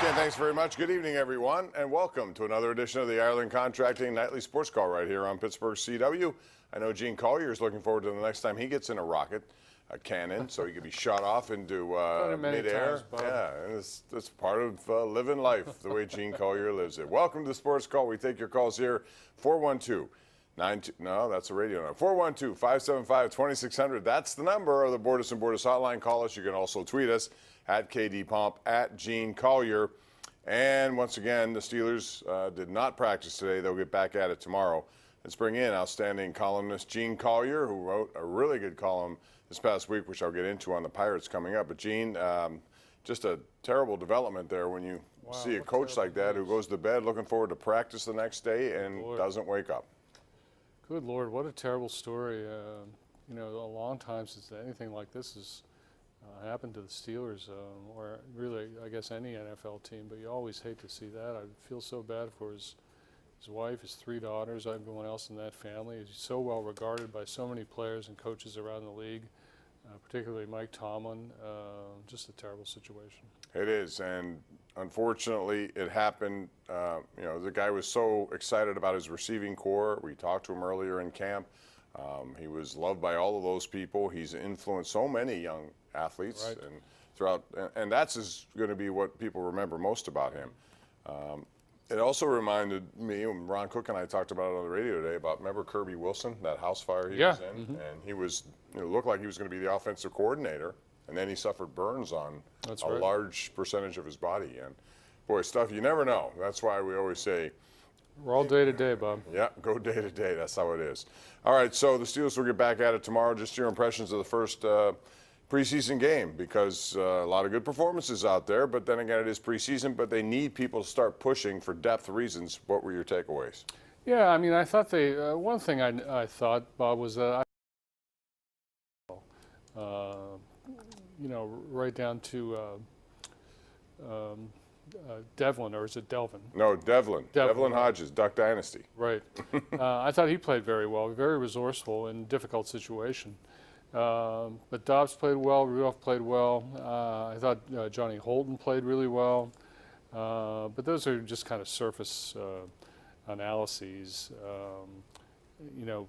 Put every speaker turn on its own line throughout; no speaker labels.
Ken, thanks very much. Good evening, everyone, and welcome to another edition of the Ireland Contracting Nightly Sports Call right here on Pittsburgh CW. I know Gene Collier is looking forward to the next time he gets in a rocket, a cannon, so he can be shot off into midair. Yeah, and it's part of living life, the way Gene Collier lives it. Welcome to the Sports Call. We take your calls here, 412-92. No, that's a radio number. 412-575-2600. That's the number of the Bordas and Bordas hotline. Call us. You can also tweet us at KDPomp, at Gene Collier. And once again, the Steelers did not practice today. They'll get back at it tomorrow. Let's bring in outstanding columnist Gene Collier, who wrote a really good column this past week, which I'll get into on the Pirates coming up. But Gene, just a terrible development there when you see a coach like that who goes to bed looking forward to practice the next day and doesn't wake up.
Good Lord, what a terrible story. You know, a long time since anything like this has happened to the Steelers, or really, I guess, any NFL team, but you always hate to see that. I feel so bad for his wife, his 3 daughters, everyone else in that family. He's so well regarded by so many players and coaches around the league, particularly Mike Tomlin. Just a terrible situation. It
is, and unfortunately, it happened. You know, the guy was so excited about his receiving corps. We talked to him earlier in camp. He was loved by all of those people. He's influenced so many young athletes, and throughout, and that's going to be what people remember most about him. It also reminded me, when Ron Cook and I talked about it on the radio today, about, remember Kirby Wilson, that house fire he was in? And he was, it looked like he was going to be the offensive coordinator, and then he suffered burns on a large percentage of his body. And boy, stuff you never know. That's why we always say,
we're all day to day, Bob.
Yeah, go day to day. That's how it is. All right, so the Steelers will get back at it tomorrow. Just your impressions of the first preseason game, because a lot of good performances out there, but then again, it is preseason, but they need people to start pushing for depth reasons. What were your takeaways?
Yeah, I mean, I thought they, one thing I thought, Bob, was that you know, right down to Devlin, or is it Delvin?
No, Devlin. Devlin Hodges, Duck Dynasty.
Right. I thought he played very well, very resourceful in a difficult situation. But Dobbs played well, Rudolph played well. I thought Johnny Holton played really well. But those are just kind of surface analyses. You know,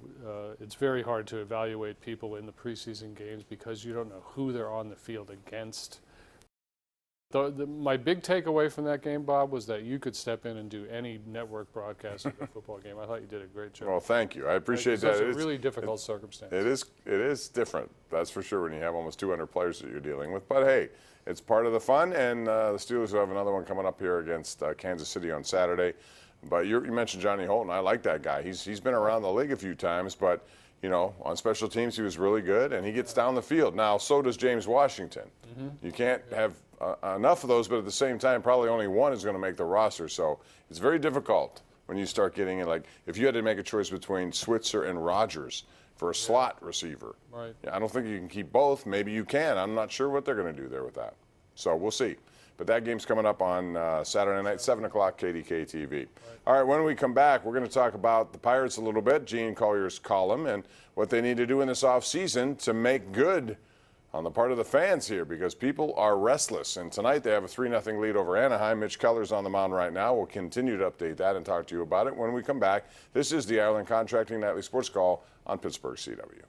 it's very hard to evaluate people in the preseason games because you don't know who they're on the field against. My big takeaway from that game, Bob, was that you could step in and do any network broadcast of the football game. I thought you did a great job.
Well, thank you. I appreciate that.
It's a really difficult circumstance.
It is different, that's for sure, when you have almost 200 players that you're dealing with. But hey, it's part of the fun, and the Steelers will have another one coming up here against Kansas City on Saturday. But you mentioned Johnny Holton. I like that guy. He's been around the league a few times, but you know, on special teams he was really good, and he gets down the field. Now, so does James Washington. You can't have enough of those, but at the same time, probably only one is going to make the roster. So it's very difficult when you start getting in. Like, if you had to make a choice between Switzer and Rogers for a slot receiver, I don't think you can keep both. Maybe you can. I'm not sure what they're going to do there with that. So we'll see. But that game's coming up on Saturday night, 7 o'clock, KDKA-TV. All right, when we come back, we're going to talk about the Pirates a little bit, Gene Collier's column, and what they need to do in this offseason to make good on the part of the fans here, because people are restless. And tonight they have a 3-0 lead over Anaheim. Mitch Keller's on the mound right now. We'll continue to update that and talk to you about it when we come back. This is the Ireland Contracting Nightly Sports Call on Pittsburgh CW.